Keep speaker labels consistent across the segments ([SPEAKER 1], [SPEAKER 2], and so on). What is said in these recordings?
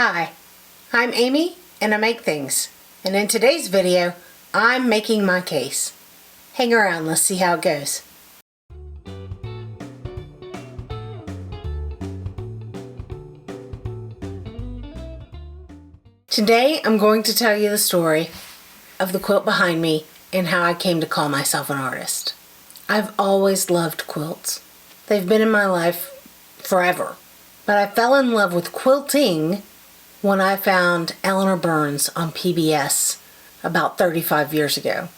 [SPEAKER 1] Hi, I'm Amy and I make things. And in today's video, I'm making my case. Hang around, let's see how it goes. Today I'm going to tell you the story of the quilt behind me and how I came to call myself an artist. I've always loved quilts. They've been in my life forever. But I fell in love with quilting when I found Eleanor Burns on PBS about 35 years ago.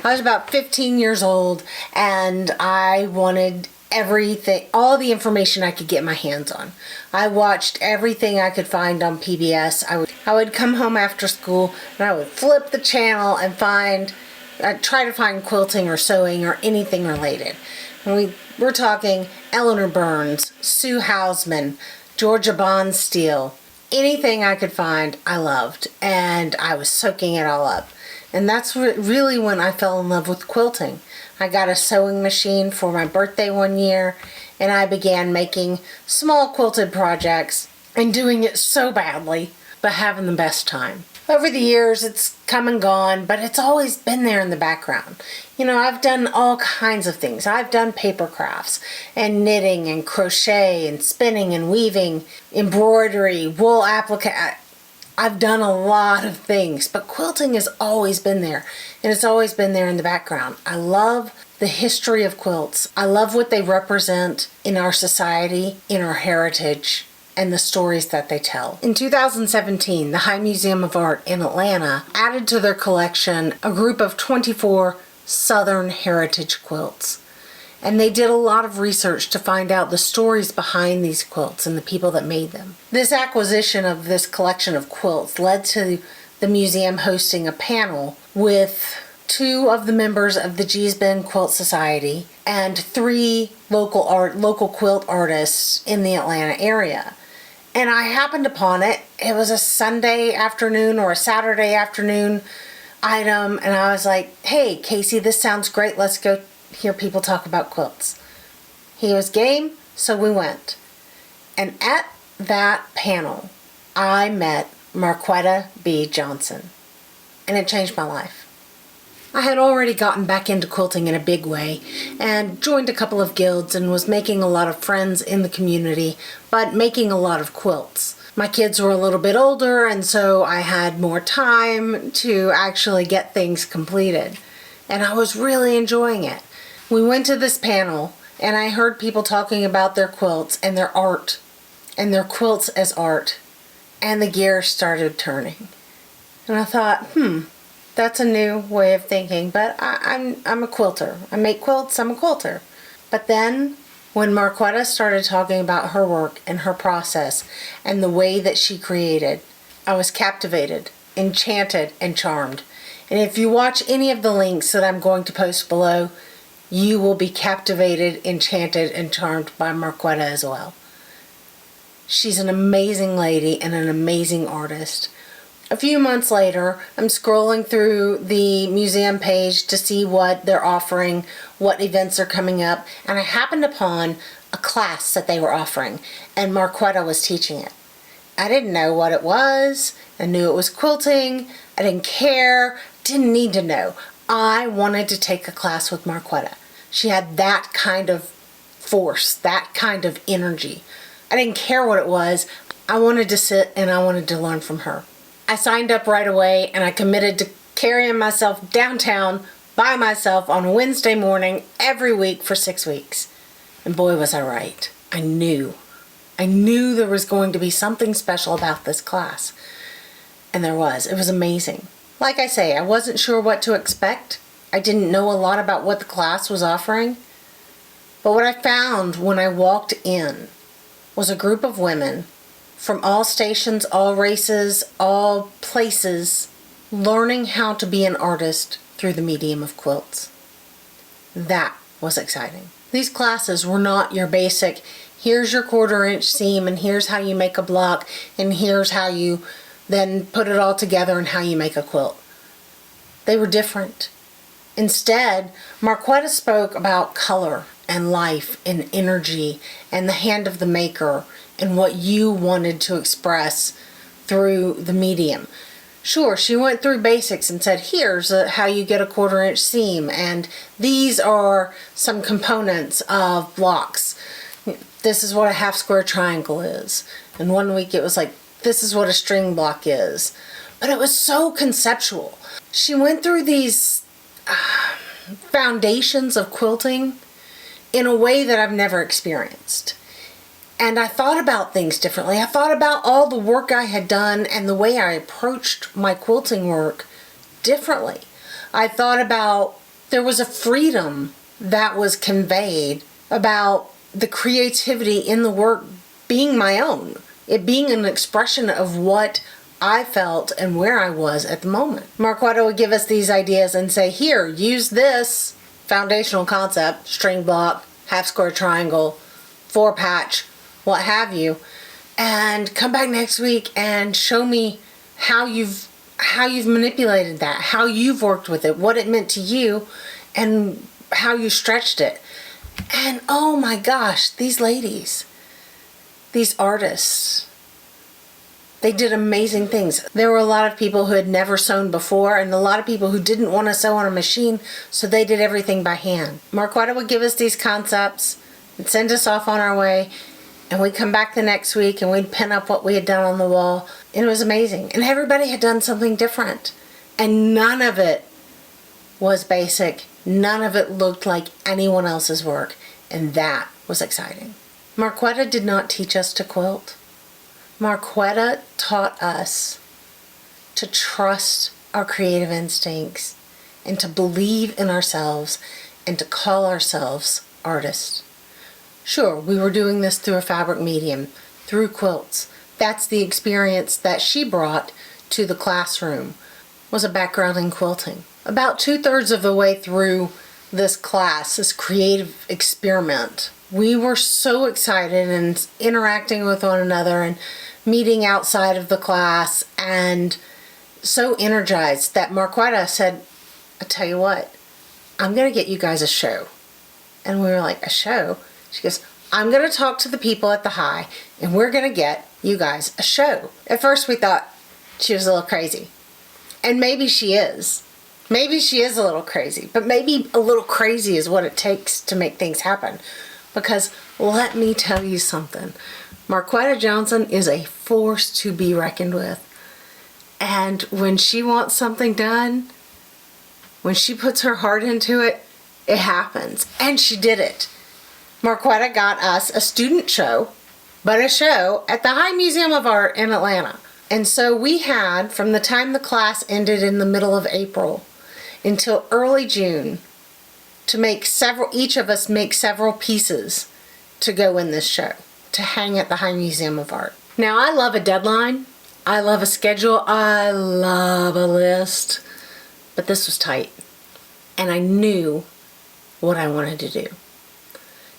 [SPEAKER 1] I was about 15 years old and I wanted everything, all the information I could get my hands on. I watched everything I could find on PBS. I would come home after school and I would flip the channel and I'd try to find quilting or sewing or anything related. And we're talking Eleanor Burns, Sue Hausman, Georgia Bonsteel. Anything I could find, I loved, and I was soaking it all up. And that's really when I fell in love with quilting. I got a sewing machine for my birthday one year, and I began making small quilted projects and doing it so badly, but having the best time. Over the years, it's come and gone, but it's always been there in the background. You know, I've done all kinds of things. I've done paper crafts and knitting and crochet and spinning and weaving, embroidery, wool applique. I've done a lot of things, but quilting has always been there, and it's always been there in the background. I love the history of quilts. I love what they represent in our society, in our heritage, and the stories that they tell. In 2017, the High Museum of Art in Atlanta added to their collection a group of 24 Southern heritage quilts. And they did a lot of research to find out the stories behind these quilts and the people that made them. This acquisition of this collection of quilts led to the museum hosting a panel with 2 of the members of the Geesbend Quilt Society and 3 local quilt artists in the Atlanta area. And I happened upon it. It was a Sunday afternoon or a Saturday afternoon item, and I was like, hey, Casey, this sounds great. Let's go hear people talk about quilts. He was game, so we went. And at that panel, I met Marquetta B. Johnson, and it changed my life. I had already gotten back into quilting in a big way and joined a couple of guilds and was making a lot of friends in the community, but making a lot of quilts. My kids were a little bit older, and so I had more time to actually get things completed. And I was really enjoying it. We went to this panel and I heard people talking about their quilts and their art and their quilts as art, and the gears started turning. And I thought, that's a new way of thinking, but I'm a quilter. I make quilts, I'm a quilter. But then when Marquetta started talking about her work and her process and the way that she created, I was captivated, enchanted, and charmed. And if you watch any of the links that I'm going to post below, you will be captivated, enchanted, and charmed by Marquetta as well. She's an amazing lady and an amazing artist. A few months later, I'm scrolling through the museum page to see what they're offering, what events are coming up, and I happened upon a class that they were offering, and Marquetta was teaching it. I didn't know what it was. I knew it was quilting. I didn't care, didn't need to know. I wanted to take a class with Marquetta. She had that kind of force, that kind of energy. I didn't care what it was. I wanted to sit and I wanted to learn from her. I signed up right away and I committed to carrying myself downtown by myself on Wednesday morning every week for 6 weeks. And boy, was I right. I knew there was going to be something special about this class. And there was. It was amazing. Like I say, I wasn't sure what to expect. I didn't know a lot about what the class was offering. But what I found when I walked in was a group of women from all stations, all races, all places, learning how to be an artist through the medium of quilts. That was exciting. These classes were not your basic, here's your 1/4 inch seam and here's how you make a block and here's how you then put it all together and how you make a quilt. They were different. Instead, Marquetta spoke about color and life and energy and the hand of the maker and what you wanted to express through the medium. Sure, she went through basics and said, here's how you get a 1/4 inch seam, and these are some components of blocks. This is what a half square triangle is. And one week it was like, this is what a string block is. But it was so conceptual. She went through these foundations of quilting in a way that I've never experienced. And I thought about things differently. I thought about all the work I had done and the way I approached my quilting work differently. I thought about there was a freedom that was conveyed about the creativity in the work being my own. It being an expression of what I felt and where I was at the moment. Marquetta would give us these ideas and say, here, use this foundational concept, string block, half square triangle, 4-patch, what have you, and come back next week and show me how you've manipulated that, how you've worked with it, what it meant to you, and how you stretched it. And oh my gosh, these ladies, these artists, they did amazing things. There were a lot of people who had never sewn before, and a lot of people who didn't want to sew on a machine, so they did everything by hand. Marquetta would give us these concepts and send us off on our way, and we'd come back the next week and we'd pin up what we had done on the wall, and it was amazing. And everybody had done something different, and none of it was basic. None of it looked like anyone else's work, and that was exciting. Marquetta did not teach us to quilt. Marquetta taught us to trust our creative instincts and to believe in ourselves and to call ourselves artists. Sure, we were doing this through a fabric medium, through quilts. That's the experience that she brought to the classroom, was a background in quilting. About 2/3 of the way through this class, this creative experiment, we were so excited and interacting with one another and meeting outside of the class and so energized that Marquetta said, I tell you what, I'm going to get you guys a show. And we were like, a show? She goes, I'm going to talk to the people at the high and we're going to get you guys a show. At first we thought she was a little crazy. And maybe she is. Maybe she is a little crazy. But maybe a little crazy is what it takes to make things happen. Because let me tell you something. Marquetta Johnson is a force to be reckoned with. And when she wants something done, when she puts her heart into it, it happens. And she did it. Marquetta got us a student show, but a show at the High Museum of Art in Atlanta. And so we had, from the time the class ended in the middle of April until early June, to make each of us make several pieces to go in this show, to hang at the High Museum of Art. Now, I love a deadline. I love a schedule. I love a list. But this was tight. And I knew what I wanted to do.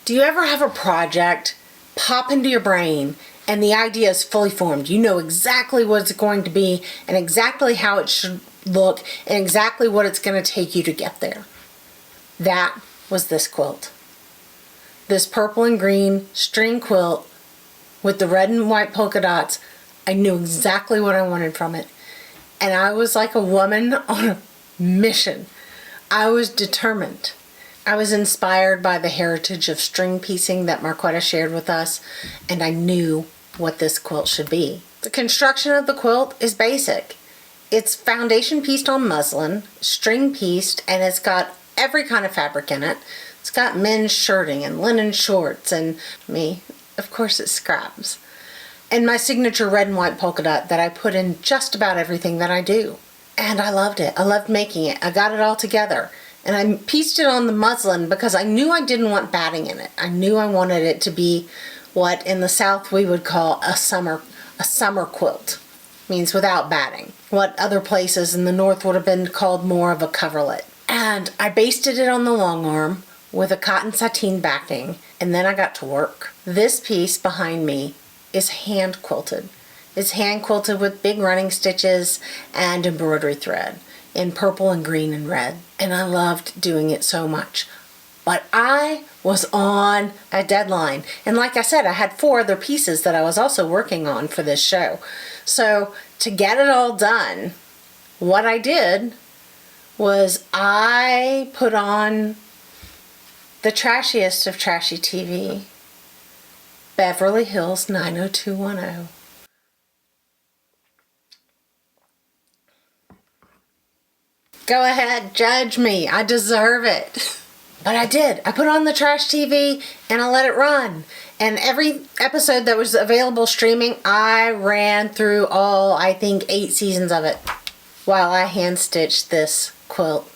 [SPEAKER 1] Do you ever have a project pop into your brain and the idea is fully formed? You know exactly what it's going to be and exactly how it should look and exactly what it's going to take you to get there. That was this quilt. This purple and green string quilt with the red and white polka dots. I knew exactly what I wanted from it. And I was like a woman on a mission. I was determined. I was inspired by the heritage of string piecing that Marquetta shared with us, and I knew what this quilt should be. The construction of the quilt is basic. It's foundation pieced on muslin, string pieced, and it's got every kind of fabric in it. It's got men's shirting and linen shorts and me, of course it's scraps. And my signature red and white polka dot that I put in just about everything that I do. And I loved it. I loved making it. I got it all together. And I pieced it on the muslin because I knew I didn't want batting in it. I knew I wanted it to be what in the South we would call a summer quilt. Means without batting. What other places in the North would have been called more of a coverlet. And I basted it on the long arm with a cotton sateen backing, and then I got to work. This piece behind me is hand quilted. It's hand quilted with big running stitches and embroidery thread in purple and green and red. And I loved doing it so much. But I was on a deadline. And like I said, I had 4 other pieces that I was also working on for this show. So to get it all done, what I did was I put on the trashiest of trashy TV, Beverly Hills 90210. Go ahead, judge me. I deserve it. But I did. I put on the trash TV and I let it run. And every episode that was available streaming, I ran through all, I think, 8 seasons of it while I hand-stitched this quilt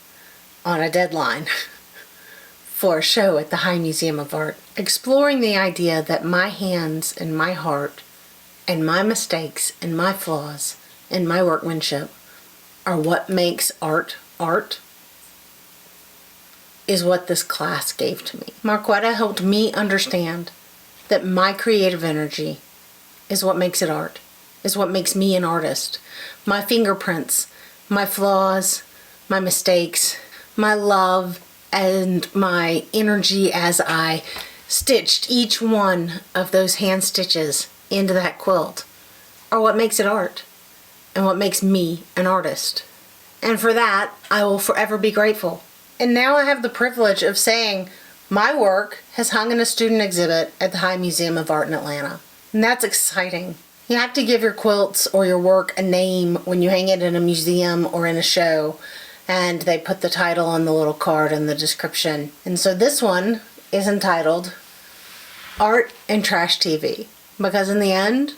[SPEAKER 1] on a deadline for a show at the High Museum of Art. Exploring the idea that my hands and my heart and my mistakes and my flaws and my workmanship are what makes art art is what this class gave to me. Marquetta helped me understand that my creative energy is what makes it art, is what makes me an artist. My fingerprints, my flaws, my mistakes, my love, and my energy as I stitched each one of those hand stitches into that quilt are what makes it art and what makes me an artist. And for that, I will forever be grateful. And now I have the privilege of saying my work has hung in a student exhibit at the High Museum of Art in Atlanta. And that's exciting. You have to give your quilts or your work a name when you hang it in a museum or in a show, and they put the title on the little card in the description. And so this one is entitled Art and Trash TV, because in the end,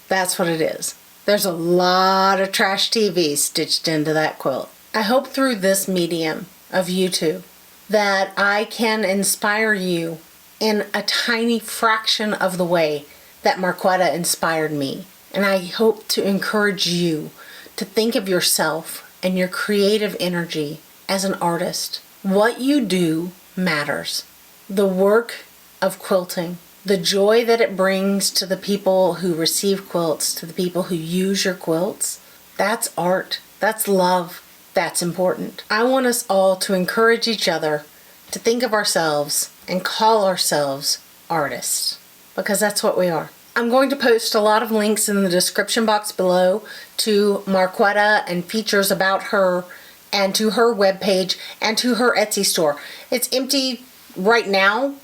[SPEAKER 1] that's what it is. There's a lot of trash TV stitched into that quilt. I hope through this medium of YouTube that I can inspire you in a tiny fraction of the way that Marquetta inspired me. And I hope to encourage you to think of yourself and your creative energy as an artist. What you do matters. The work of quilting, the joy that it brings to the people who receive quilts, to the people who use your quilts, that's art. That's love. That's important. I want us all to encourage each other to think of ourselves and call ourselves artists, because that's what we are. I'm going to post a lot of links in the description box below to Marquetta and features about her and to her webpage and to her Etsy store. It's empty right now,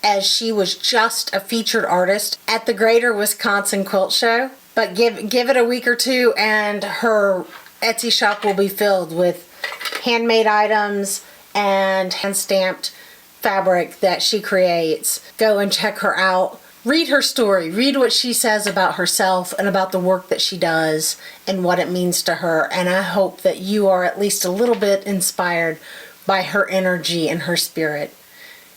[SPEAKER 1] as she was just a featured artist at the Greater Wisconsin Quilt Show. But give it a week or two and her Etsy shop will be filled with handmade items and hand-stamped fabric that she creates. Go and check her out. Read her story. Read what she says about herself and about the work that she does and what it means to her. And I hope that you are at least a little bit inspired by her energy and her spirit.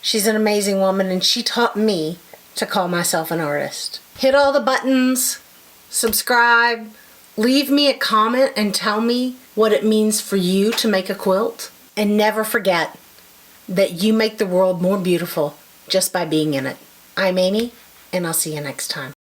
[SPEAKER 1] She's an amazing woman, and she taught me to call myself an artist. Hit all the buttons, subscribe, leave me a comment and tell me what it means for you to make a quilt. And never forget that you make the world more beautiful just by being in it. I'm Amy, and I'll see you next time.